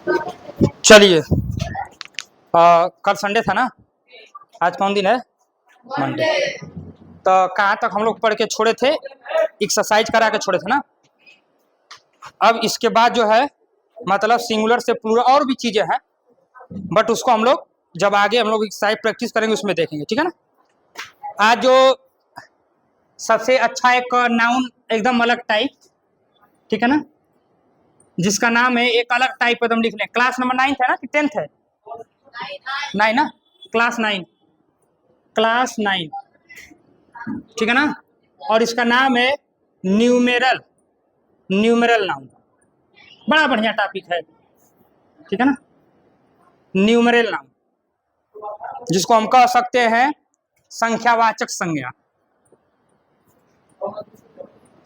चलिए, कल संडे था ना, आज कौन दिन है? मंडे। तो कहाँ तक हम लोग पढ़ के छोड़े थे? एक्सरसाइज करा के छोड़े थे ना। अब इसके बाद जो है मतलब सिंगुलर से प्लूरल और भी चीजें हैं, बट उसको हम लोग जब आगे हम लोग एक्सरसाइज प्रैक्टिस करेंगे उसमें देखेंगे, ठीक है ना। आज जो सबसे अच्छा एक नाउन एकदम अलग टाइप, ठीक है ना, जिसका नाम है एक अलग टाइप एकदम लिख लें। क्लास नंबर 9 है ना कि 10th है? 9 ना, क्लास 9, क्लास 9, ठीक है ना। और इसका नाम है न्यूमेरल, न्यूमेरल नाउन। बड़ा बढ़िया टॉपिक है, ठीक है ना। न्यूमेरल नाउन, जिसको हम कह सकते हैं संख्यावाचक संज्ञा,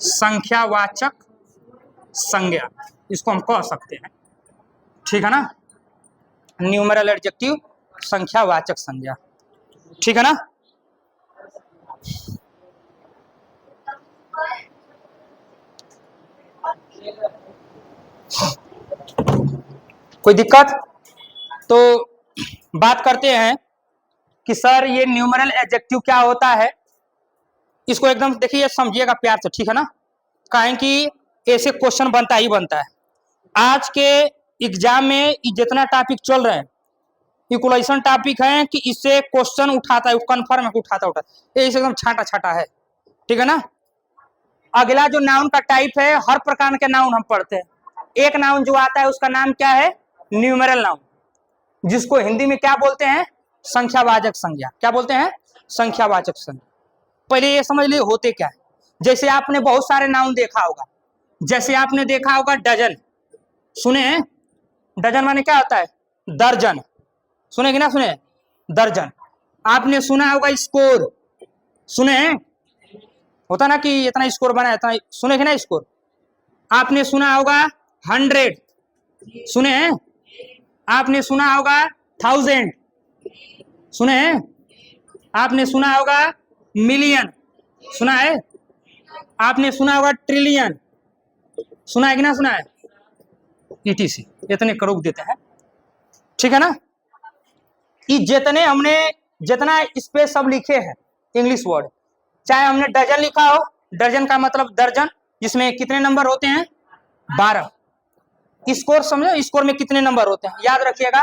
संख्यावाचक संज्ञा इसको हम कह सकते हैं, ठीक है ना। न्यूमेरल एडजेक्टिव, संख्यावाचक संज्ञा, ठीक है ना। कोई दिक्कत? तो बात करते हैं कि सर ये न्यूमेरल एडजेक्टिव क्या होता है। इसको एकदम देखिए, समझिएगा प्यार से, ठीक है ना। कहें कि ऐसे क्वेश्चन बनता ही बनता है आज के एग्जाम में। जितना टॉपिक चल रहे हैं इक्वलाइजेशन टॉपिक है कि इससे क्वेश्चन उठाता है, कन्फर्म है उठाता ये एकदम छाटा छाटा है, ठीक है ना। अगला जो नाउन का टाइप है, हर प्रकार के नाउन हम पढ़ते हैं। एक नाउन जो आता है उसका नाम क्या है? न्यूमेरल नाउन, जिसको हिंदी में क्या बोलते हैं? संख्यावाचक संज्ञा। क्या बोलते हैं? संख्यावाचक संज्ञा। पहले ये समझ लिए होते क्या है। जैसे आपने बहुत सारे नाउन देखा होगा, जैसे आपने देखा होगा डजन, सुने हैं? डजन माने क्या होता है? दर्जन। सुने कि ना सुने? दर्जन। आपने सुना होगा स्कोर, सुने हैं? होता ना कि इतना स्कोर बना, इतना, सुने कि ना स्कोर? आपने सुना होगा 100, सुने हैं? आपने सुना होगा 1000, सुने हैं? आपने सुना होगा मिलियन, सुना है? आपने सुना होगा ट्रिलियन, सुना है कि ना सुना है? ETC, इतने करोड़ देते हैं, ठीक है ना। ये जितने हमने जितना इस पे सब लिखे हैं इंग्लिश वर्ड, चाहे हमने डजन लिखा हो, डजन का मतलब दर्जन, जिसमें कितने नंबर होते हैं? 12। स्कोर समझो, स्कोर में कितने नंबर होते हैं याद रखिएगा।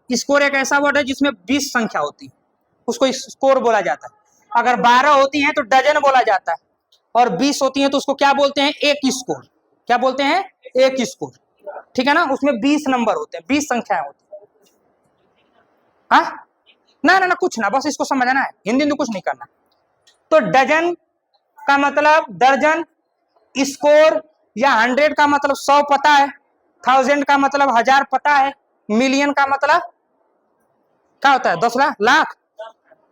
स्कोर एक ऐसा वर्ड है जिसमें 20 संख्या होती है, उसको स्कोर बोला जाता है। अगर 12 होती है तो डजन बोला जाता है, और 20 होती है तो उसको क्या बोलते हैं? एक स्कोर। क्या बोलते हैं? एक स्कोर, ठीक है ना। उसमें 20 नंबर होते हैं, 20 संख्याएं होती है। हाँ ना ना ना, कुछ ना, बस इसको समझना है, हिंदी में कुछ नहीं करना। तो डजन का मतलब दर्जन, स्कोर या 100 का मतलब 100 पता है, 1000 का मतलब 1000 पता है, मिलियन का मतलब क्या होता है? 10 लाख,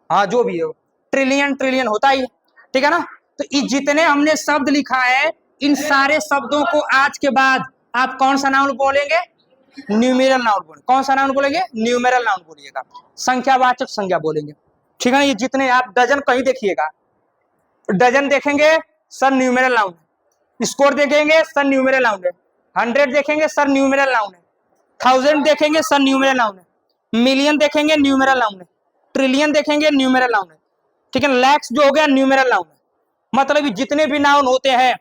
हाँ जो भी हो, ट्रिलियन, ट्रिलियन होता ही है, ठीक है ना। तो ये जितने हमने शब्द लिखा है, इन सारे शब्दों को आज के बाद आप कौन सा नाउन बोलेंगे? न्यूमेरल नाउन बोलेंगे। कौन सा नाउन बोलेंगे? न्यूमेरल नाउन बोलिएगा, संख्यावाचक संज्ञा बोलेंगे, ठीक है ना। ये जितने आप डजन कहीं देखिएगा, डजन देखेंगे सर न्यूमेरल नाउन है, स्कोर देखेंगे सर न्यूमेरल नाउन है, 100 देखेंगे सर न्यूमेरल नाउन है, 1000 देखेंगे सर न्यूमेरल नाउन है, मिलियन देखेंगे न्यूमेरल नाउन है, ट्रिलियन देखेंगे न्यूमेरल नाउन है, ठीक है। लैक्स जो हो गया न्यूमेरल नाउन है। मतलब जितने भी नाउन होते हैं,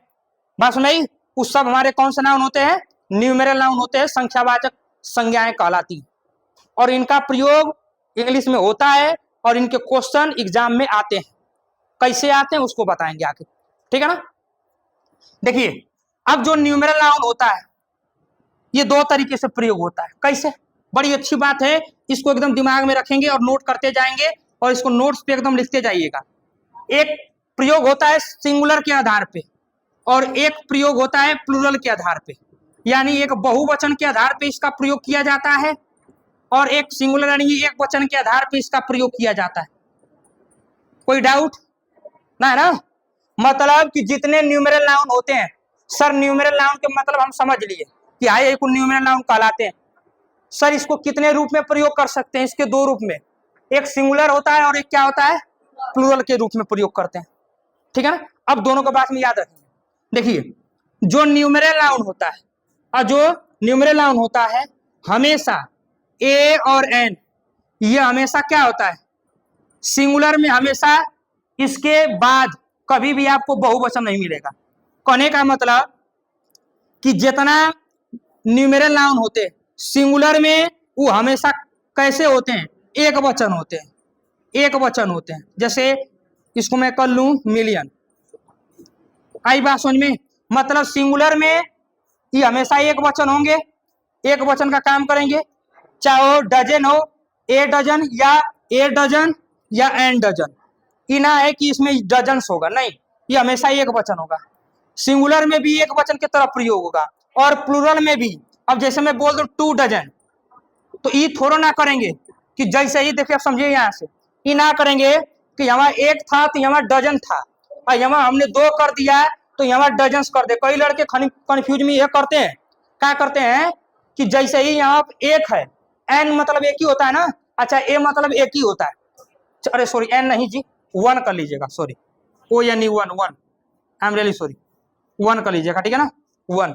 बस नहीं, उस सब हमारे कौन से नाउन होते हैं? न्यूमेरल नाउन होते हैं, संख्यावाचक संज्ञाएं कहलाती हैं। और इनका प्रयोग इंग्लिश में होता है और इनके क्वेश्चन एग्जाम में आते हैं। कैसे आते हैं उसको बताएंगे आगे, ठीक है ना। देखिए, अब जो न्यूमेरल नाउन होता है ये 2 तरीके से प्रयोग होता है। कैसे? बड़ी अच्छी बात है, इसको एकदम दिमाग में रखेंगे और नोट करते जाएंगे, और इसको नोट्स पे एकदम लिखते जाइएगा। एक प्रयोग होता है सिंगुलर के आधार पे, और एक प्रयोग होता है प्लूरल के आधार पे, यानी एक बहुवचन के आधार पे इसका प्रयोग किया जाता है, और एक सिंगुलर यानी एक वचन के आधार पे इसका प्रयोग किया जाता है। कोई डाउट ना है ना? मतलब कि जितने न्यूमेरल नाउन होते हैं, सर न्यूमेरल नाउन के मतलब हम समझ लिए कि हाई एक न्यूमेरल नाउन कहलाते हैं। सर इसको कितने रूप में प्रयोग कर सकते हैं? इसके 2 रूप में, एक सिंगुलर होता है और एक क्या होता है? प्लूरल के रूप में प्रयोग करते हैं, ठीक है ना। अब दोनों को बात में याद रखेंगे। देखिए, जो न्यूमेरल नाउन होता है और जो न्यूमेरल नाउन होता है, हमेशा ए और एन ये हमेशा क्या होता है, सिंगुलर में हमेशा इसके बाद कभी भी आपको बहुवचन नहीं मिलेगा। कहने का मतलब कि जितना न्यूमेरल नाउन होते हैं सिंगुलर में वो हमेशा कैसे होते हैं, एक वचन होते हैं, एक वचन होते हैं। जैसे इसको मैं कर लूं मिलियन, आई बात समझ में। मतलब सिंगुलर में ये हमेशा एक वचन होंगे, एक वचन का काम करेंगे, चाहे वो डजन हो, ए डजन या एन डजन। ये ना है कि इसमें डजन्स होगा, नहीं, ये हमेशा एक वचन होगा। सिंगुलर में भी एक वचन की तरफ प्रयोग होगा और प्लूरल में भी। अब जैसे मैं बोल दूं 2 डजन, तो ये थोड़ा ना करेंगे कि जैसे ही देखिए, आप समझिए यहाँ से, ये ना करेंगे कि यहाँ एक था तो यहाँ डजन था और यहाँ हमने 2 कर दिया तो यहाँ डजन्स कर दे। कई लड़के कंफ्यूज में ये करते हैं, क्या करते हैं कि जैसे ही यहाँ एक है, एन मतलब एक ही होता है ना, अच्छा ए मतलब एक ही होता है, अरे सॉरी एन नहीं जी, 1 कर लीजिएगा, सॉरी ओ यानी 1, आई एम रियली सॉरी, 1 कर लीजिएगा, ठीक है ना, 1।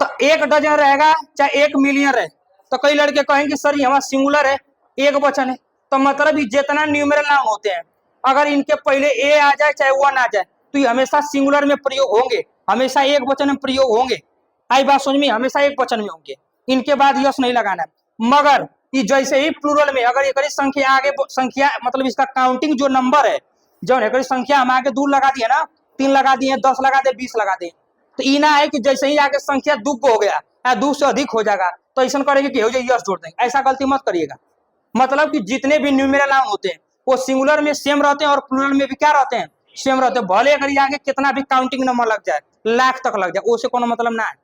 तो 1 डजन रहेगा चाहे 1 मिलियन रहे, तो कई लड़के कहेंगे सर ये हमारा सिंगुलर है, एक वचन है, तो मतलब जितना न्यूमेरल नाउन होते हैं अगर इनके पहले ए आ जाए चाहे 1 आ जाए तो ये हमेशा सिंगुलर में प्रयोग होंगे, हमेशा एक वचन में प्रयोग होंगे। आई बात समझ में, हमेशा एक वचन में होंगे, इनके बाद यस नहीं लगाना है। मगर ये जैसे ही प्लूरल में अगर एक संख्या आगे, संख्या मतलब इसका काउंटिंग जो नंबर है, जो एक संख्या हम आगे 2 लगा दिए ना, 3 लगा दिए, 10 लगा दे, 20 लगा दे, तो इना है कि जैसे ही आगे संख्या 2 हो गया या 2 से अधिक हो जाएगा तो ऐसा करेंगे कि हो जाए यस जोड़ देंगे, ऐसा गलती मत करिएगा। मतलब कि जितने भी न्यूमेरल नाउन होते हैं वो सिंगुलर में सेम रहते हैं और प्लूरल में भी क्या रहते हैं, सेम रहते हैं। भले अगर आगे कितना भी काउंटिंग नंबर लग जाए, लाख तक लग जाए, उससे कोनो मतलब ना है।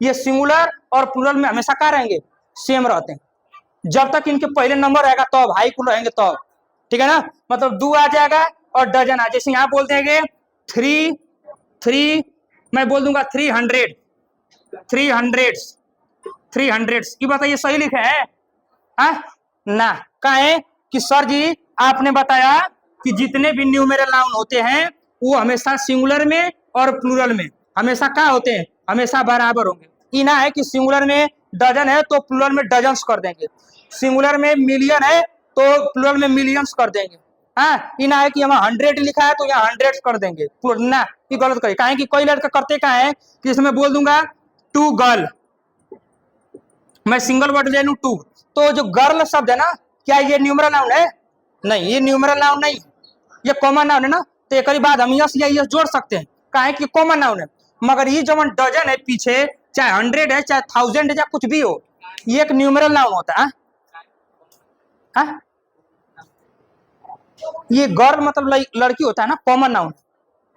ये सिंगुलर और प्लूरल में हमेशा क्या रहेंगे, सेम रहते हैं। जब तक इनके पहले नंबर रहेगा तब हाई कुल रहेंगे तब, ठीक है ना। मतलब 2 आ जाएगा और डजन आ, जैसे यहाँ बोलते हैं 3 मैं बोल दूंगा 300 ये बताइए सही लिखे हैं ना, कहे कि सर जी आपने बताया कि जितने भी न्यूमेरल नाउन होते हैं वो हमेशा सिंगुलर में और प्लूरल में हमेशा क्या होते हैं, हमेशा बराबर होंगे। इना है कि सिंगुलर में डजन है तो प्लूरल में डजन्स कर देंगे, सिंगुलर में मिलियन है तो प्लूरल में मिलियंस कर देंगे। इना है कि यहाँ 100 लिखा है तो यहाँ 100 कर देंगे ना, ये गलत करिए। काहे कि कोई लड़का करते क्या है कि इसमें बोल दूंगा 2 गर्ल, मैं सिंगल वर्ड ले लूं 2, तो जो गर्ल शब्द है ना, क्या ये न्यूमेरल नाउन है, नहीं, ये न्यूमेरल नाउन नहीं, ये कॉमन नाउन है ना, तो एक बाद हम यस या यस जोड़ सकते हैं, काहे कि कॉमन नाउन है। मगर ये जब डजन है पीछे, चाहे 100 है चाहे 1000 है चाहे कुछ भी हो, ये एक न्यूमेरल नाउन होता है। ये गर्ल मतलब लड़की होता है ना, कॉमन नाउन,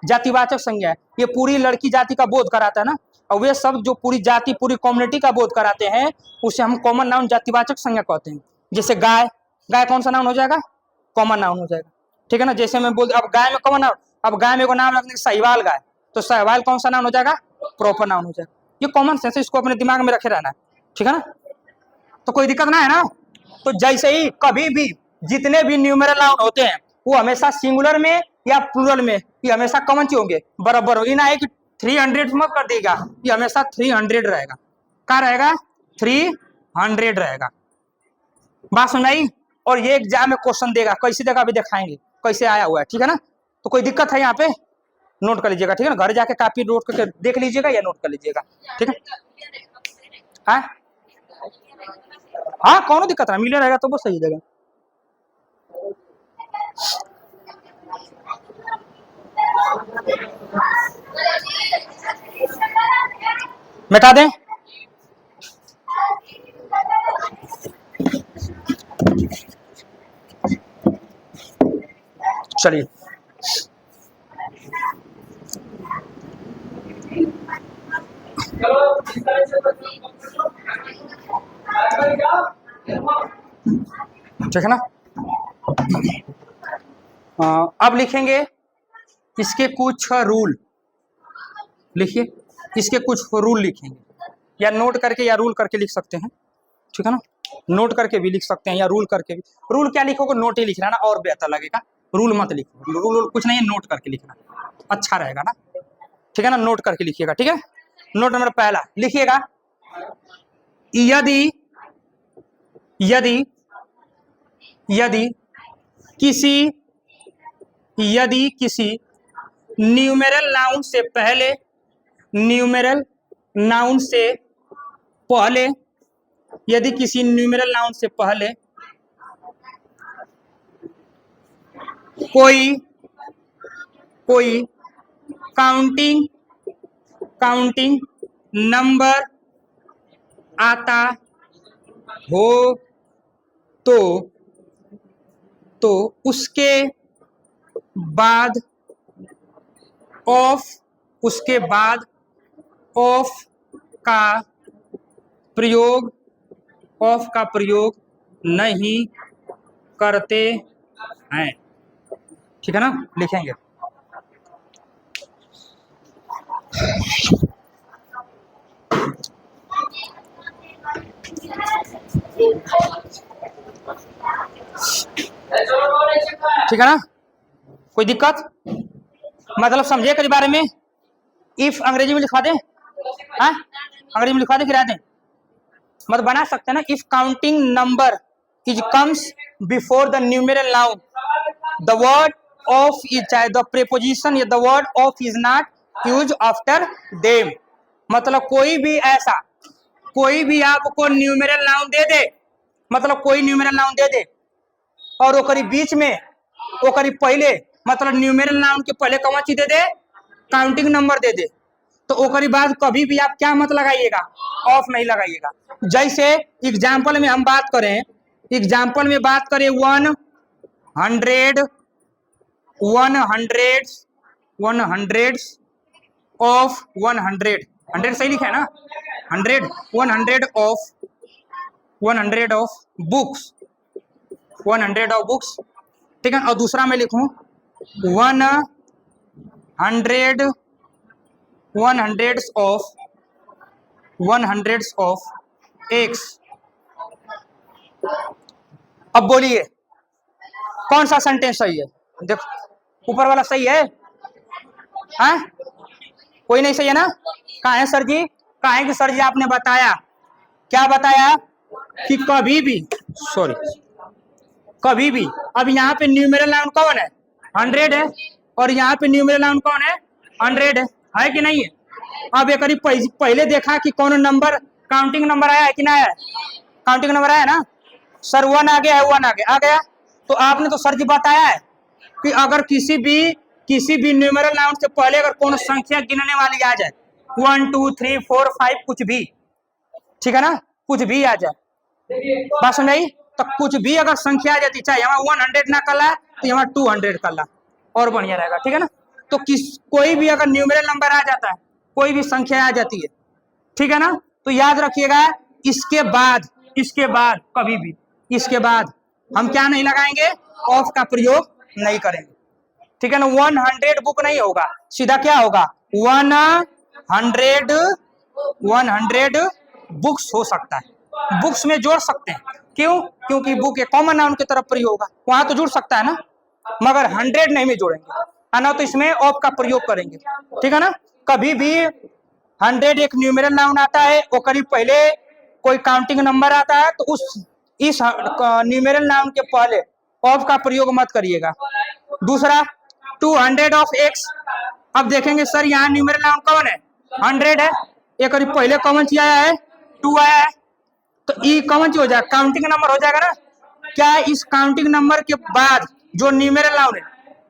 जातिवाचक संज्ञा है, ये पूरी लड़की जाति का बोध कराता है ना, और वे सब जो पूरी जाति पूरी कम्युनिटी का बोध कराते हैं उसे हम कॉमन नाउन जातिवाचक संज्ञा कहते हैं। जैसे गाय, गाय कौन सा नाउन हो जाएगा, कॉमन नाउन हो जाएगा, ठीक है ना। जैसे मैं बोल, अब गाय में कॉमन नाउन, अब गाय में को नाम रखने साहिवाल गाय, तो साहिवाल कौन सा नाउन हो जाएगा, प्रॉपर नाउन हो जाएगा। ये कॉमन सेंस, इसको अपने दिमाग में रखे रहना, ठीक है ना, तो कोई दिक्कत ना है ना। तो जैसे ही कभी भी जितने भी न्यूमेरल नाउन होते हैं वो हमेशा सिंगुलर में या प्लूरल में ये हमेशा कॉमन चीज होंगे, बराबर होगी ना, है कि 300 मत कर देगा, ये हमेशा 300 रहेगा, क्या रहेगा, 300 रहेगा। बात सुनाई। और ये एग्जाम में क्वेश्चन देगा, कैसे देगा अभी दिखाएंगे कैसे आया हुआ है, ठीक है ना। तो कोई दिक्कत है यहाँ पे, नोट कर लीजिएगा, ठीक है ना, घर जाके कॉपी नोट करके देख लीजिएगा या नोट कर लीजिएगा, ठीक है। हाँ कौन दिक्कत है, मिलियन रहेगा तो वो सही देगा। मिटा दें, चलिए ठीक है ना। अब लिखेंगे इसके कुछ रूल, लिखिए इसके कुछ रूल लिखेंगे, या नोट करके या रूल करके लिख सकते हैं, ठीक है ना, नोट करके भी लिख सकते हैं या रूल करके भी। रूल क्या लिखोगे, नोट ही लिखना ना, और बेहतर लगेगा, रूल मत लिखो, रूल कुछ नहीं है, नोट करके लिखना अच्छा रहेगा ना, ठीक है ना, नोट करके लिखिएगा, ठीक है। नोट नंबर पहला लिखिएगा, यदि यदि यदि किसी न्यूमेरल नाउन से पहले यदि किसी न्यूमेरल नाउन से पहले कोई काउंटिंग नंबर आता हो तो उसके बाद ऑफ का प्रयोग नहीं करते हैं। ठीक है ना, लिखेंगे। ठीक है ना, कोई दिक्कत? मतलब समझे के बारे में? इफ अंग्रेजी में लिखवा दें? हाँ, अंग्रेजी में लिखवा दें, गिरा दें? मतलब बना सकते हैं ना। If counting number is comes before the numeral noun, the word of is, चाहे द प्रीपोजिशन या the word of is not use after them. मतलब कोई भी आपको न्यूमेरल नाउन दे दे, मतलब कोई न्यूमेरल नाउन दे दे और ओकरी बीच में ओकरी पहले, मतलब न्यूमेरल नाउन के पहले कौन चीज दे दे? काउंटिंग नंबर दे दे, तो ओकरी बाद कभी भी आप क्या मत लगाइएगा? ऑफ नहीं लगाइएगा। जैसे एग्जाम्पल में हम बात करें 100 ऑफ 100 सही लिखा है ना? 100 ऑफ बुक्स, 100 ऑफ बुक्स। ठीक है, और दूसरा मैं लिखूं 100 ऑफ एक्स। अब बोलिए कौन सा सेंटेंस सही है? देखो ऊपर वाला सही है? हाँ, कोई नहीं सही है ना? कहाँ है सर जी? कहाँ है कि सर जी आपने बताया, क्या बताया कि कभी भी, अब यहाँ पे न्यूमेरल नाउन कौन है? 100 है, और यहाँ पे न्यूमेरल नाउन कौन है? 100 है कि नहीं है? अब एक पहले देखा कि कौन नंबर काउंटिंग नंबर आया है कि ना आया? काउंटिंग नंबर आया ना सर? 1 आ गया है, 1 आ गया। तो आपने तो सर जी बताया है कि अगर किसी भी न्यूमेरल नाउन से पहले अगर कौन संख्या गिनने वाली आ जाए, 1 2 3 4 5 कुछ भी, ठीक है ना, कुछ भी आ जाए, बात समझ? तो कुछ भी अगर संख्या आ जाती, चाहे यहाँ 100 ना कर ला तो यहाँ 200 कर ला, और बढ़िया रहेगा। ठीक है ना, तो कोई भी अगर न्यूमेरल नंबर आ जाता है, कोई भी संख्या आ जाती है, ठीक है ना, तो याद रखिएगा इसके बाद कभी भी इसके बाद हम क्या नहीं लगाएंगे? ऑफ का प्रयोग नहीं करेंगे। ठीक है ना, 100 बुक नहीं होगा, सीधा क्या होगा? 100 बुक्स हो सकता है, बुक्स में जोड़ सकते हैं। क्यों? क्योंकि बुक एक कॉमन नाउन की तरफ प्रयोग होगा, वहां तो जुड़ सकता है ना, मगर 100 नहीं में जोड़ेंगे, है ना, तो इसमें ऑफ का प्रयोग करेंगे। ठीक है ना, कभी भी 100 एक न्यूमेरल नाउन आता है, वो करीब पहले कोई काउंटिंग नंबर आता है, तो इस न्यूमेरल नाउन के पहले ऑफ का प्रयोग मत करिएगा। दूसरा 200 ऑफ एक्स, अब देखेंगे सर यहाँ न्यूमेरल नाउन कौन है? 100 है, एक करीब पहले कौन सी आया है? 2 आया है, तो ई कौन सी हो जाएगा? काउंटिंग नंबर हो जाएगा ना। क्या इस काउंटिंग नंबर के बाद जो न्यूमेरल नाउन है,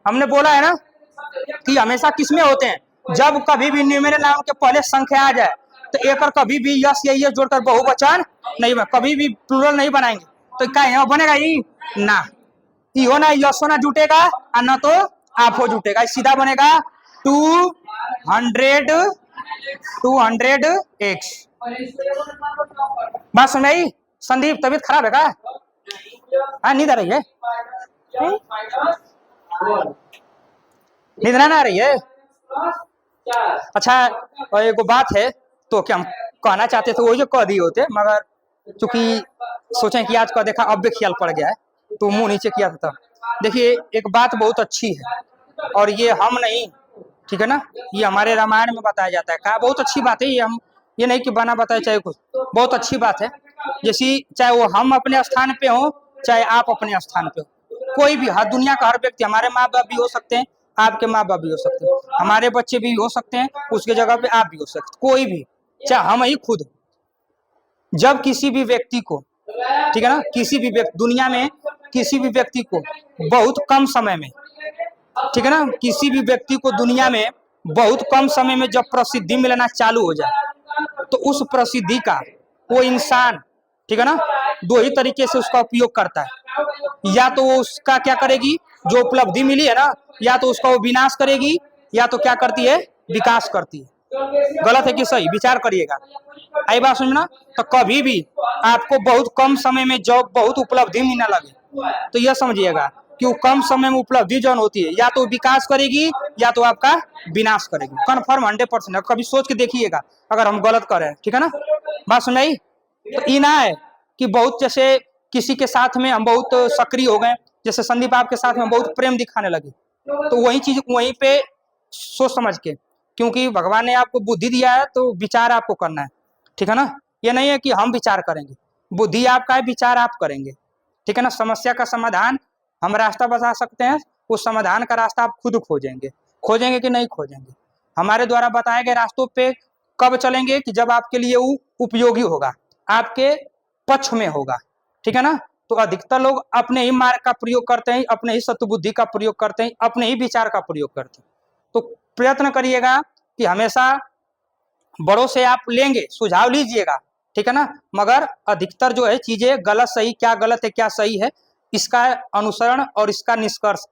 हमने बोला है ना कि हमेशा किसमें होते हैं? जब कभी भी न्यूमेरल नाउन के पहले संख्या आ जाए, तो एक और कभी भी यस या यस जोड़कर बहुवचन नहीं बना, कभी भी प्लूरल नहीं बनाएंगे, तो क्या यहाँ बनेगा? ई ना, ई हो ना यस होना जुटेगा, और ना तो आप हो जुटेगा, सीधा बनेगा 200 एक्स। बात सुन रही? संदीप तबीयत खराब है क्या? हाँ, नींद आ रही है? नींद ना आ रही है? अच्छा, और एक बात है, तो क्या हम कहना चाहते थे वही जो कह दिए होते, मगर चूंकि सोचें कि आज का देखा अब भी ख्याल पड़ गया है, तो मुंह नीचे किया था। देखिए एक बात बहुत अच्छी है, और ये हम नहीं, ठीक है ना, ये हमारे रामायण में बताया जाता है। कहा बहुत अच्छी बात है, ये हम ये नहीं कि बना बताए चाहे कुछ, बहुत अच्छी बात है। जैसी चाहे वो हम अपने स्थान पे हो, चाहे आप अपने स्थान पे हो, कोई भी, हर दुनिया का हर व्यक्ति, हमारे माँ बाप भी हो सकते हैं, आपके माँ बाप भी हो सकते हैं, हमारे बच्चे भी हो सकते हैं, उसके जगह पे आप भी हो सकते हैं, कोई भी, चाहे हम ही खुद। जब किसी भी व्यक्ति को, ठीक है ना, किसी भी व्यक्ति दुनिया में, किसी भी व्यक्ति को बहुत कम समय में, ठीक है ना, किसी भी व्यक्ति को दुनिया में बहुत कम समय में जब प्रसिद्धि मिलना चालू हो जाए, तो उस प्रसिद्धि का वो इंसान, ठीक है ना, दो ही तरीके से उसका उपयोग करता है। या तो वो उसका क्या करेगी, जो उपलब्धि मिली है ना, या तो उसका वो विनाश करेगी, या तो क्या करती है, विकास करती है। गलत है कि सही, विचार करिएगा। आई बात समझना। तो कभी भी आपको बहुत कम समय में जब बहुत उपलब्धि मिलने लगे, तो यह समझिएगा कि वो कम समय में उपलब्धि जो होती है, या तो विकास करेगी, या तो आपका विनाश करेगी। कन्फर्म 100%। कभी सोच के देखिएगा अगर हम गलत करें, ठीक है ना। बात सुनाई। तो ये ना है कि बहुत, जैसे किसी के साथ में हम बहुत सक्रिय हो गए, जैसे संदीप आपके साथ में बहुत प्रेम दिखाने लगे, तो वही चीज वहीं पे सोच समझ के, क्योंकि भगवान ने आपको बुद्धि दिया है तो विचार आपको करना है, ठीक है ना। ये नहीं है कि हम विचार करेंगे, बुद्धि आपका है, विचार आप करेंगे, ठीक है ना। समस्या का समाधान हम रास्ता बता सकते हैं, उस समाधान का रास्ता आप खुद खोजेंगे। खोजेंगे कि नहीं खोजेंगे? हमारे द्वारा बताए गए रास्तों पे कब चलेंगे कि जब आपके लिए वो उपयोगी होगा, आपके पक्ष में होगा, ठीक है ना। तो अधिकतर लोग अपने ही मार्ग का प्रयोग करते हैं, अपने ही सत्बुद्धि का प्रयोग करते हैं, अपने ही विचार का प्रयोग करते हैं। तो प्रयत्न करिएगा कि हमेशा बड़ों से आप लेंगे, सुझाव लीजिएगा, ठीक है ना। मगर अधिकतर जो है चीजें गलत सही, क्या गलत है क्या सही है, इसका अनुसरण और इसका निष्कर्ष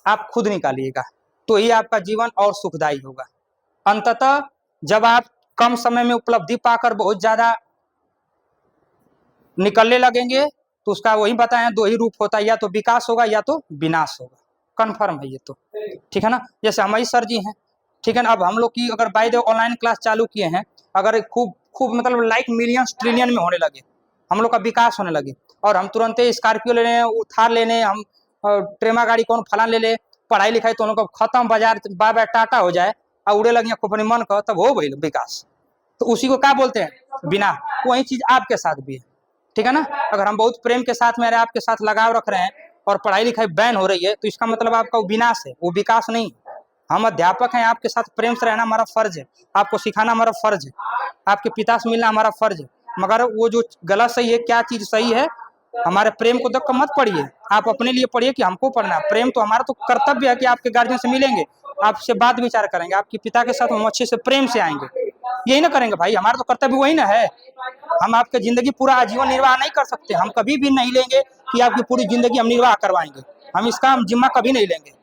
आप खुद निकालिएगा, तो ही आपका जीवन और सुखदायी होगा। अंततः जब आप कम समय में उपलब्धि पाकर बहुत ज्यादा निकलने लगेंगे, तो उसका वही बताएं, दो ही रूप होता है, या तो विकास होगा या तो विनाश होगा। कन्फर्म है ये तो, ठीक है ना। जैसे हमारी सर जी हैं, ठीक है ना। अब हम लोग की अगर बाय द ऑनलाइन क्लास चालू किए हैं, अगर खूब खूब मतलब लाइक मिलियंस ट्रिलियन में होने लगे, हम लोग का विकास होने लगे, और हम तुरंत स्कॉर्पियो ले लें, थार ले लें, हम ट्रेमा गाड़ी कौन फलान ले ले, पढ़ाई लिखाई तो हम लोग खत्म, बाजार बाय टाटा हो जाए और उड़े लगे खूब अपने मन का, तब हो भाई विकास। तो उसी को क्या बोलते हैं, बिना। वही चीज आपके साथ भी है, ठीक है ना। अगर हम बहुत प्रेम के साथ में आपके साथ लगाव रख रहे हैं और पढ़ाई लिखाई बैन हो रही है, तो इसका मतलब आपका वो विनाश है, वो विकास नहीं। हम अध्यापक हैं, आपके साथ प्रेम से रहना हमारा फर्ज है, आपको सिखाना हमारा फर्ज है, आपके पिता से मिलना हमारा फर्ज है। मगर वो जो गलत सही है, क्या चीज सही है, हमारे प्रेम को देख कर मत पढ़िए, आप अपने लिए पढ़िए कि हमको पढ़ना है। प्रेम तो हमारा तो कर्तव्य है कि आपके गार्जियन से मिलेंगे, आपसे बात विचार करेंगे, आपके पिता के साथ हम अच्छे से प्रेम से आएंगे, यही ना करेंगे भाई, हमारा तो कर्तव्य वही ना है। हम आपके जिंदगी पूरा आजीवन निर्वाह नहीं कर सकते, हम कभी भी नहीं लेंगे कि आपकी पूरी जिंदगी हम निर्वाह करवाएंगे, हम इसका हम जिम्मा कभी नहीं लेंगे।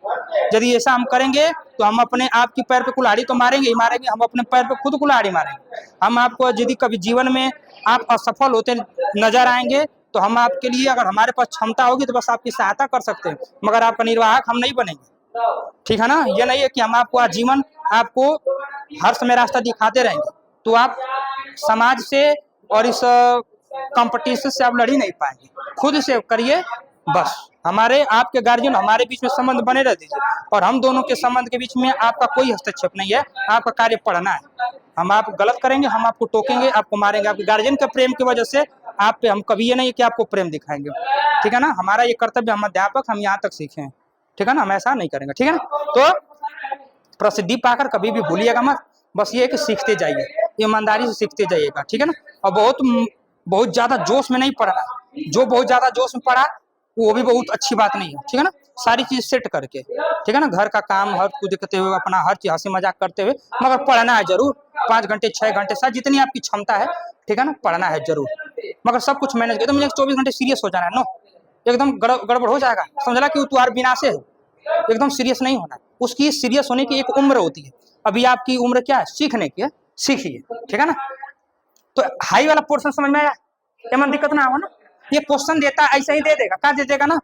यदि ऐसा हम करेंगे तो हम अपने आप की पैर पे कुल्हाड़ी तो मारेंगे ही मारेंगे, हम अपने पैर पे खुद कुल्हाड़ी मारेंगे। हम आपको यदि कभी जीवन में आप असफल होते नजर आएंगे, तो हम आपके लिए, अगर हमारे पास क्षमता होगी तो बस आपकी सहायता कर सकते हैं, मगर आपका निर्वाहक हम नहीं बनेंगे, ठीक है ना। ये नहीं है कि हम आपको आजीवन आपको हर समय रास्ता दिखाते रहेंगे, तो आप समाज से और इस कंपटीशन से आप लड़ ही नहीं पाएंगे। खुद से करिए बस। हमारे आपके गार्जियन हमारे बीच में संबंध बने रह दीजिए, और हम दोनों के संबंध के बीच में आपका कोई हस्तक्षेप नहीं है, आपका कार्य पढ़ना है। हम आप गलत करेंगे, हम आपको टोकेंगे, आपको मारेंगे, आपके गार्जियन के प्रेम की वजह से आप पे हम कभी ये नहीं है कि आपको प्रेम दिखाएंगे, ठीक है ना। हमारा ये कर्तव्य, हम अध्यापक, हम यहाँ तक सीखे हैं, ठीक है ना, हम ऐसा नहीं करेंगे, ठीक है ना। तो प्रसिद्धि पाकर कभी भी भूलिएगा मत, बस ये है कि सीखते जाइए, ईमानदारी से सीखते जाइएगा, ठीक है ना। और बहुत ज्यादा जोश में नहीं पढ़ना, जो बहुत ज्यादा जोश में पढ़ा वो भी बहुत अच्छी बात नहीं है, ठीक है ना। सारी चीज सेट करके, ठीक है ना, घर का काम हर कुछ देखते हुए, अपना हर चीज हंसी मजाक करते हुए, मगर पढ़ना है जरूर, 5 घंटे 6 घंटे साथ जितनी आपकी क्षमता है, ठीक है ना, पढ़ना है जरूर। मगर सब कुछ मैनेज कर, मुझे 24 घंटे सीरियस हो जाना है, नो, एकदम गड़बड़ हो जाएगा, समझला कि तू बिनाशे है, एकदम सीरियस नहीं होना। उसकी सीरियस होने की एक उम्र होती है, अभी आपकी उम्र क्या है, सीखने की है, सीखिए, ठीक है ना। तो हाई वाला पोर्शन समझ में आया, एमन दिक्कत ना हो ना। ये क्वेश्चन देता ऐसा ही दे देगा, क्या दे देगा ना,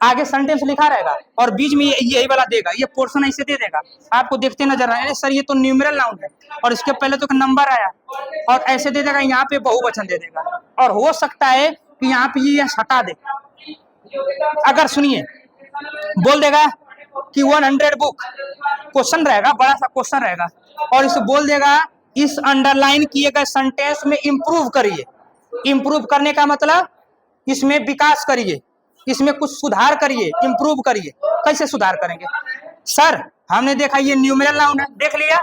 आगे सेंटेंस लिखा रहेगा और बीच में यही वाला देगा, ये पोर्शन ऐसे दे देगा, आपको देखते नजर आए सर ये तो न्यूमेरल नाउन है, और इसके पहले तो नंबर आया, और ऐसे दे देगा, यहाँ पे बहुवचन दे देगा, और हो सकता है कि यहाँ पे ये हटा दे। अगर सुनिए, बोल देगा कि 100 बुक, क्वेश्चन रहेगा, बड़ा सा क्वेश्चन रहेगा, और इसे बोल देगा इस अंडरलाइन किए गए सेंटेंस में इंप्रूव करिए। इंप्रूव करने का मतलब इसमें विकास करिए, इसमें कुछ सुधार करिए, इंप्रूव करिए। कैसे सुधार करेंगे सर? हमने देखा ये न्यूमेरल नाउन है, देख लिया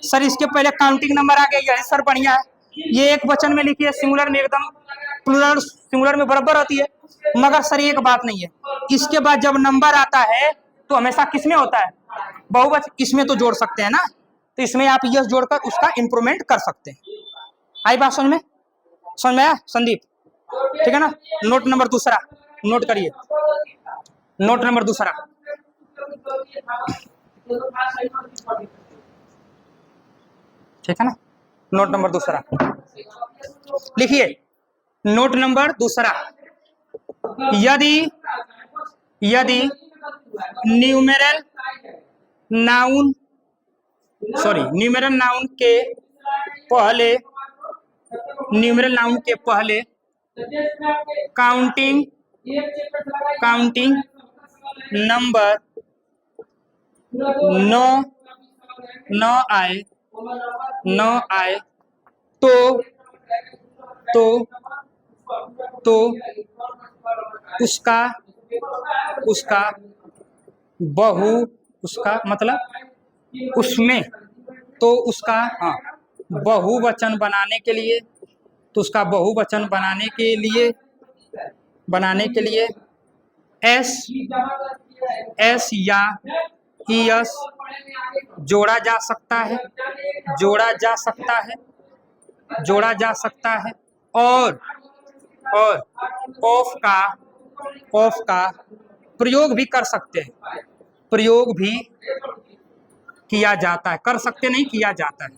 सर, इसके पहले काउंटिंग नंबर आ गया, यही सर बढ़िया है। ये एक वचन में लिखिए, सिंगुलर में एकदम, प्लूरल सिंगुलर में बराबर होती है। मगर सर एक बात नहीं है, इसके बाद जब नंबर आता है तो हमेशा किसमें होता है? बहुवचन। इसमें तो जोड़ सकते हैं ना, तो इसमें आप यस जोड़कर उसका इंप्रूवमेंट कर सकते हैं। आई बात समझ में? समझ में आया संदीप? ठीक है ना। नोट नंबर दूसरा नोट करिए, नोट नंबर दूसरा, ठीक है ना। नोट नंबर दूसरा लिखिए, नोट नंबर दूसरा, यदि यदि न्यूमेरल नाउन न्यूमेरल नाउन के पहले, न्यूमेरल नाउन के पहले काउंटिंग नंबर न आए तो उसका उसमें तो उसका बहुवचन बनाने के लिए, तो उसका बहुवचन बनाने के लिए एस या ईएस जोड़ा जा सकता है और ऑफ का प्रयोग भी कर सकते हैं, प्रयोग भी किया जाता है। कर सकते नहीं, किया जाता है।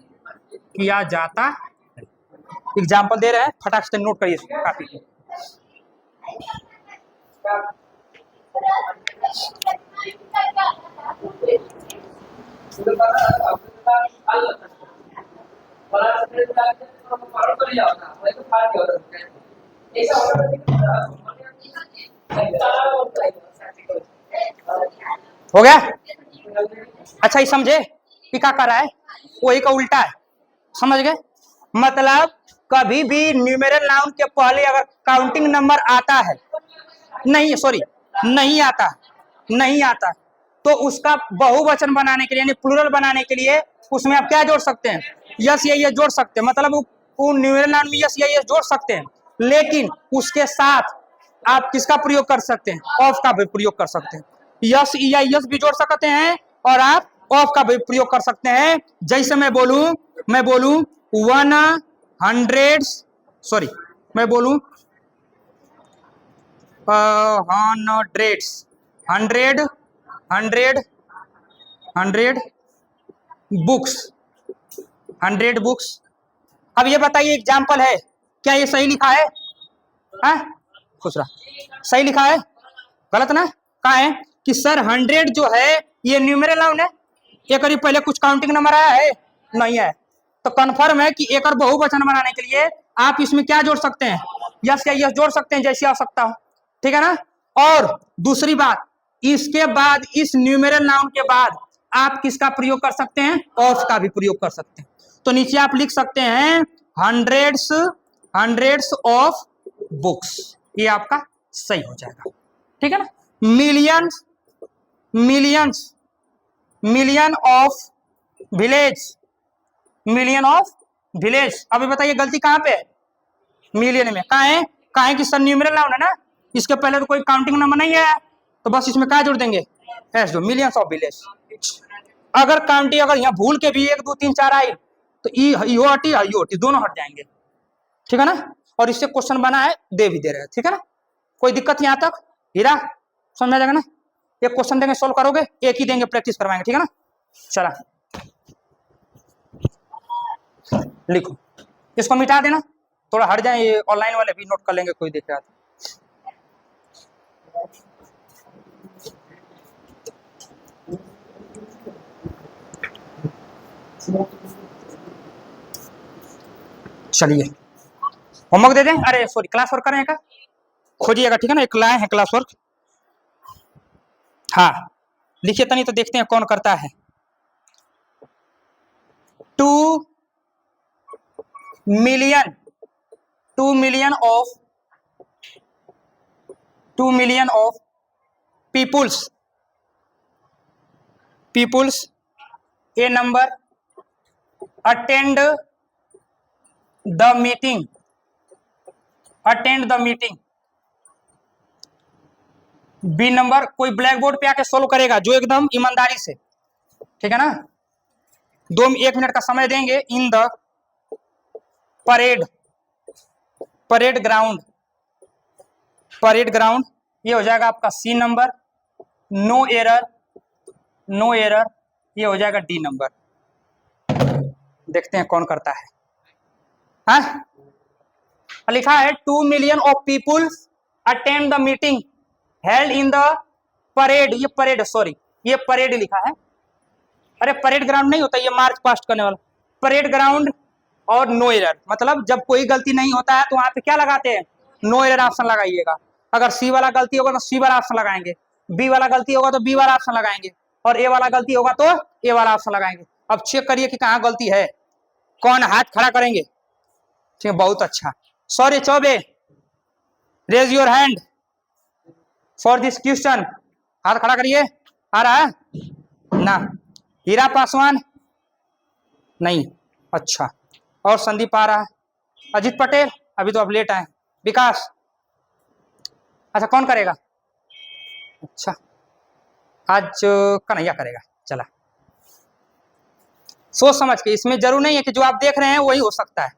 एग्जाम्पल दे रहे हैं, फटाक से नोट करिए काफी। हो गया? अच्छा ये समझे कि क्या कर रहा है? वही का उल्टा है, समझ गए? मतलब कभी भी न्यूमेरल नाउन के पहले अगर काउंटिंग नंबर आता है, नहीं आता तो उसका बहुवचन बनाने के लिए, यानी प्लूरल बनाने के लिए उसमें आप क्या जोड़ सकते हैं? यस या यस जोड़ सकते हैं। मतलब वो न्यूमेरल नाउन में यस या यस जोड़ सकते हैं, लेकिन उसके साथ आप किसका प्रयोग कर सकते हैं? ऑफ का भी प्रयोग कर सकते हैं। यस या यस भी जोड़ सकते हैं और आप ऑफ का भी प्रयोग कर सकते हैं। जैसे मैं बोलूं 100 बुक्स। अब ये बताइए एग्जाम्पल है, क्या ये सही लिखा है? खुश रहा, सही लिखा है? गलत ना? कहा है कि सर 100 जो है ये न्यूमेरल नाउन है, एक और पहले कुछ काउंटिंग नंबर आया है? नहीं है। तो कंफर्म है कि एक और बहुवचन बनाने के लिए आप इसमें क्या जोड़ सकते हैं? यस या यस जोड़ सकते हैं, जैसी आवश्यकता हो। ठीक है ना। और दूसरी बात, इसके बाद इस न्यूमेरल नाउन के बाद आप किसका प्रयोग कर सकते हैं? ऑफ का भी प्रयोग कर सकते हैं। तो नीचे आप लिख सकते हैं हंड्रेड्स ऑफ बुक्स, ये आपका सही हो जाएगा। ठीक है ना। Million of village. अभी बताइए गलती कहां पे है? मिलियन में। कहा है कि सर न्यूमेरल नाउन है ना, इसके पहले तो कोई काउंटिंग नंबर नहीं है, तो बस इसमें क्या जोड़ देंगे? एस जो मिलियंस ऑफ विलेज। अगर काउंटिंग अगर यहाँ भूल के भी 1 2 3 4 आई तो ईओटी दोनों हट जाएंगे। ठीक है ना। और इससे क्वेश्चन बना है, दे भी दे रहे हैं। ठीक है ना। कोई दिक्कत यहाँ तक? हीरा समझ में आ जाएगा ना। एक क्वेश्चन देंगे, सोल्व करोगे, एक ही देंगे, प्रैक्टिस करवाएंगे। ठीक है ना। चला लिखो, इसको मिटा देना, थोड़ा हट जाए, ये ऑनलाइन वाले भी नोट कर लेंगे, कोई देख रहा था। चलिए होमवर्क दे दें, अरे सॉरी क्लास वर्क करें का, खोजिएगा। ठीक है ना। एक लाए हैं क्लास वर्क, हाँ लिखिए तनी तो देखते हैं कौन करता है। 2 million, 2 million of peoples a number attend the meeting, B number कोई ब्लैक बोर्ड पे आके सोल्व करेगा जो एकदम ईमानदारी से, ठीक है ना। 1 मिनट का समय देंगे। इन द परेड ग्राउंड, ये हो जाएगा आपका सी नंबर। नो एरर, ये हो जाएगा डी नंबर। देखते हैं कौन करता है। हाँ? लिखा है 2 million of people attend the meeting held in the parade, ये परेड लिखा है। अरे परेड ग्राउंड नहीं होता, ये मार्च पास्ट करने वाला परेड ग्राउंड। और नो एरर मतलब जब कोई गलती नहीं होता है तो वहां पे क्या लगाते हैं, नो एरर ऑप्शन लगाइएगा। अगर सी वाला गलती होगा तो सी वाला ऑप्शन लगाएंगे, बी वाला गलती होगा तो बी वाला ऑप्शन लगाएंगे, और ए वाला गलती होगा तो ए वाला ऑप्शन लगाएंगे। अब चेक करिए कि कहाँ गलती है, कौन हाथ खड़ा करेंगे। ठीक है, बहुत अच्छा। Sorry Choubey, raise your hand for this question. हाथ खड़ा करिए। आ रहा है ना? हीरा पासवान नहीं, अच्छा। और संदीप आ रहा है। अजीत पटेल अभी तो अब लेट आए। विकास, अच्छा कौन करेगा? अच्छा आज कन्हैया करेगा। चला, सोच समझ के, इसमें जरूर नहीं है कि जो आप देख रहे हैं वही हो सकता है।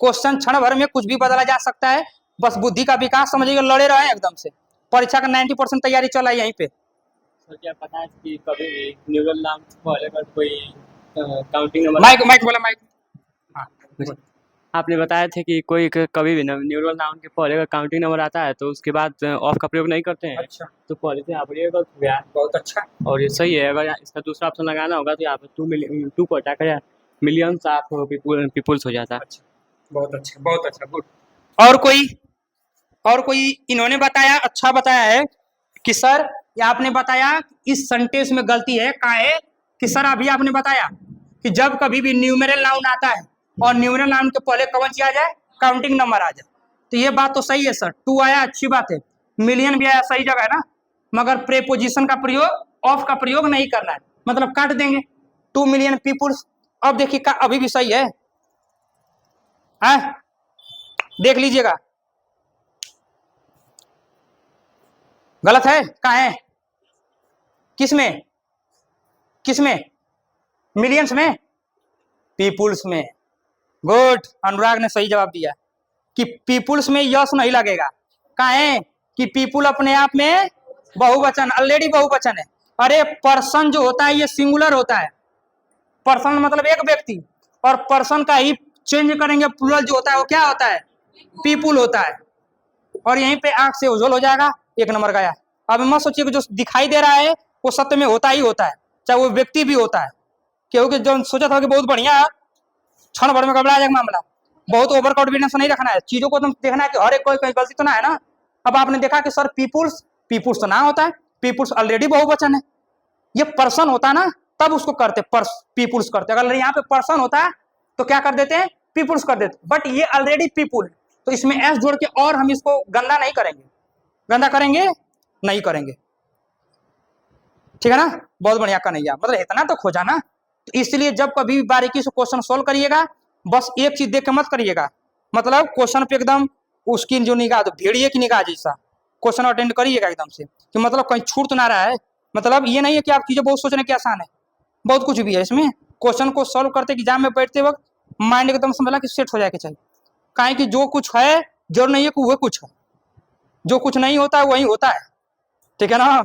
क्वेश्चन क्षण भर में कुछ भी बदला जा सकता है, बस बुद्धि का विकास समझिएगा। लड़े रहे एकदम से, परीक्षा का 90% तैयारी चल रहा है यहीं पे। सर क्या पता है कि कभी न्यूरल नाम वाले का कोई काउंटिंग नंबर माइक बोला माइक। हाँ, आपने बताया थे कि कोई कभी भी न्यूरल नाउन के पहले का काउंटिंग नंबर आता है तो उसके बाद ऑफ का प्रयोग नहीं करते हैं। अच्छा, तो पहले से यहाँ पर ये गलत हो गया। बहुत अच्छा। और ये सही है। अगर इसका दूसरा ऑप्शन लगाना होगा तो यहाँ पे 2 को हटा कर मिलियंस ऑफ पीपुल्स हो जाता है। अच्छा, बहुत अच्छा, गुड। और कोई इन्होंने बताया, अच्छा बताया है कि सर ये आपने बताया इस सेंटेंस में गलती है। कहाँ है कि सर अभी आपने बताया कि जब कभी भी न्यूमेरल नाउन आता है और न्यूमेरल नाउन के पहले कौन सी आ जाए, काउंटिंग नंबर आ जाए। तो ये बात तो सही है सर, 2 आया, अच्छी बात है। मिलियन भी आया, सही जगह है ना, मगर प्रेपोजिशन का प्रयोग, ऑफ का प्रयोग नहीं करना है, मतलब काट देंगे 2 million पीपुल्स। अब देखिए अभी भी सही है, देख लीजिएगा। गलत है? कहाँ है? किसमें? मिलियंस में, पीपुल्स में। गुड, अनुराग ने सही जवाब दिया कि पीपुल्स में यस नहीं लगेगा। कहाँ है कि पीपुल अपने आप में बहुवचन, ऑलरेडी बहुवचन है। अरे पर्सन जो होता है ये सिंगुलर होता है, पर्सन मतलब एक व्यक्ति, और पर्सन का ही चेंज करेंगे प्लूरल जो होता है वो क्या होता है, पीपुल होता है। और यहीं पे आंख से उज्जवल हो जाएगा, 1 नंबर गया। अब मत सोचिए कि जो दिखाई दे रहा है वो सत्य में होता ही होता है, चाहे वो व्यक्ति भी होता है। क्योंकि जो सोचा था कि बहुत बढ़िया है, क्षण भर में गड़बड़ा जाएगा मामला। बहुत ओवर कॉन्फिडेंस नहीं रखना है, चीजों को तुम देखना है कि हर एक कोई गलती तो ना है ना। अब आपने देखा कि सर पीपुल्स तो ना होता है, पीपुल्स ऑलरेडी बहुवचन है। ये पर्सन होता है ना तब उसको करते पीपुल्स करते। अगर यहाँ पे पर्सन होता है तो क्या कर देते हैं, पीपुल्स कर देते। बट ये ऑलरेडी पीपुल है तो इसमें एस जोड़ के और हम इसको गंदा नहीं करेंगे, गंदा करेंगे नहीं करेंगे, ठीक है ना। बहुत बढ़िया कन्हैया, मतलब इतना तो खोजा ना। तो इसलिए जब कभी भी बारीकी से क्वेश्चन सोल्व करिएगा, बस एक चीज देख के मत करिएगा, मतलब क्वेश्चन पे एकदम उसकी जो निगाह, तो भेड़िए की निगाह जैसा क्वेश्चन अटेंड करिएगा एकदम से, कि मतलब कहीं छूट तो ना रहा है। मतलब ये नहीं है कि आप चीजें बहुत सोचने की आसान है, बहुत कुछ भी है इसमें। क्वेश्चन को सोल्व करते एग्जाम में बैठते वक्त माइंड एकदम समझला कि सेट हो जाए के चाहिए। काहे कि जो कुछ है जरूर नहीं है कि वह कुछ है, जो कुछ नहीं होता है वही होता है, ठीक है ना।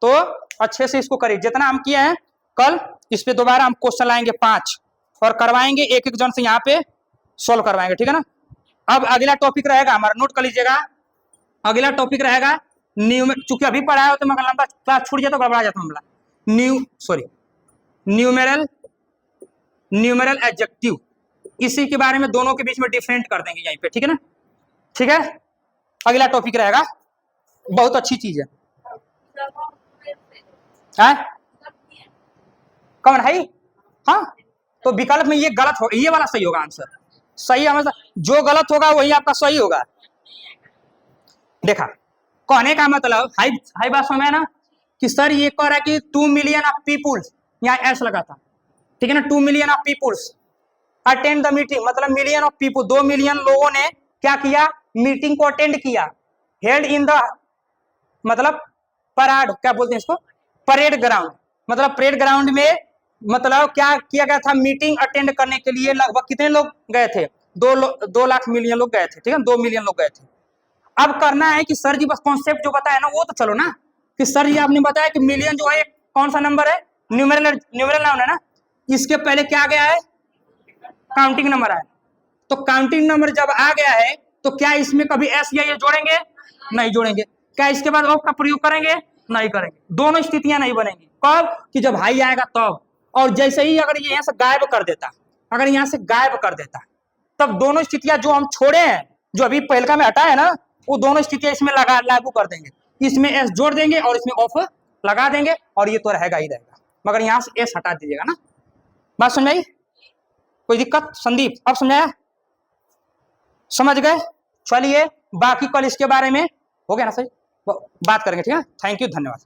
तो अच्छे से इसको करिए, जितना हम किए हैं कल इस पे दोबारा हम क्वेश्चन लाएंगे 5 और करवाएंगे, एक एक जन से यहाँ पे सोल्व करवाएंगे, ठीक है ना। अब अगला टॉपिक रहेगा हमारा, नोट कर लीजिएगा। अगला टॉपिक रहेगा चूंकि अभी पढ़ाया हो तो मगर लंबा क्लास छूट जाए तो गड़बड़ा जाता मामला। न्यूमेरल एडजेक्टिव, इसी के बारे में दोनों के बीच में डिफरेंट कर देंगे यहीं पे, ठीक है ना। ठीक है, अगला टॉपिक रहेगा, बहुत अच्छी चीज है। कौन है? हाँ, तो विकल्प में ये गलत हो, ये वाला सही होगा आंसर। सही हमेशा, जो गलत होगा वही आपका सही होगा। देखा, कहने का मतलब हाई हाई बात समझ में ना कि सर ये कह रहा है कि 2 मिलियन ऑफ पीपुल्स, यहाँ एस लगा था, ठीक है ना, 2 million of peoples attend the meeting, मतलब मिलियन ऑफ पीपुल, 2 मिलियन लोगों ने क्या किया, मीटिंग को अटेंड किया। हेल्ड इन द, मतलब पराड, क्या बोलते हैं इसको, परेड ग्राउंड, मतलब परेड ग्राउंड में मतलब क्या किया गया था, मीटिंग अटेंड करने के लिए लगभग कितने लोग गए थे, 2 लाख मिलियन लोग गए थे, ठीक है, 2 मिलियन लोग गए थे। अब करना है कि सर जी बस कॉन्सेप्ट जो बताया ना वो तो चलो ना, कि सर जी आपने बताया कि मिलियन जो है कौन सा नंबर है, न्यूमेरल नाउन है ना, इसके पहले क्या आ गया है, काउंटिंग नंबर आया। तो काउंटिंग नंबर जब आ गया है तो क्या इसमें कभी एस या ये जोड़ेंगे, नहीं जोड़ेंगे। क्या इसके बाद ऑफ का प्रयोग करेंगे, नहीं करेंगे। दोनों स्थितियां नहीं बनेंगी। कब, कि जब हाई आएगा तब, और जैसे ही अगर ये यहाँ से गायब कर देता, अगर यहाँ से गायब कर देता, तब दोनों स्थितियां जो हम छोड़े हैं, जो अभी पहलका में हटा है ना, वो दोनों स्थितियां इसमें लागू कर देंगे। इसमें एस जोड़ देंगे और इसमें ऑफ लगा देंगे, और ये तो रहेगा ही रहेगा, मगर यहाँ से एस हटा दीजिएगा ना। बात समझ आई, कोई दिक्कत संदीप, अब समझाया, समझ गए। चलिए बाकी कल इसके बारे में हो गया ना सही, बात करेंगे, ठीक है। थैंक यू, धन्यवाद।